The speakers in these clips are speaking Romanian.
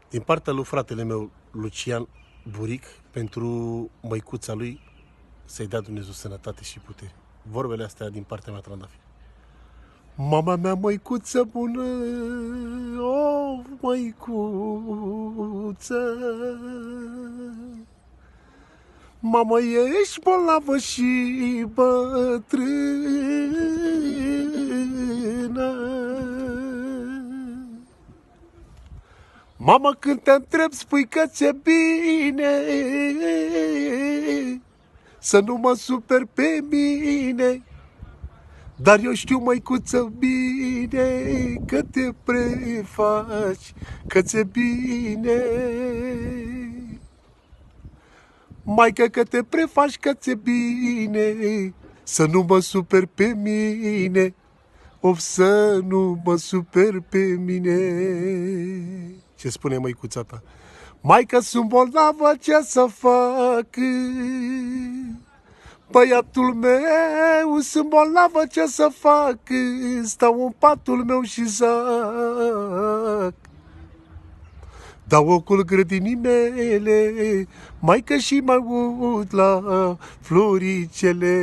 Din partea lui fratele meu, Lucian Buric, pentru măicuța lui, să-i dea Dumnezeu sănătate și putere. Vorbele astea din partea mea, Trandafir. Mama mea, măicuță bună, o măicuță, mamă, ești bolnavă și bătrână. Mamă, când te întreb, spui că ți-e bine, să nu mă super pe mine. Dar eu știu, măicuță, bine că te prefaci, că ți-e bine. Maică, că te prefaci, că ți-e bine, să nu mă super pe mine. Of, să nu mă super pe mine. Ce spune măicuța ta? Maică, sunt bolnavă, ce să fac? Băiatul meu, sunt bolnavă, ce să fac? Stau în patul meu și zac. Dau ocul grădinii mele, maică, și mă uit la floricele.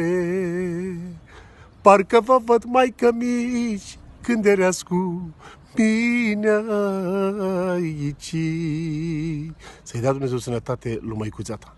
Parcă vă văd, maică mici, când erați cu mine aici. Să-i dea Dumnezeu sănătate lui măicuța ta.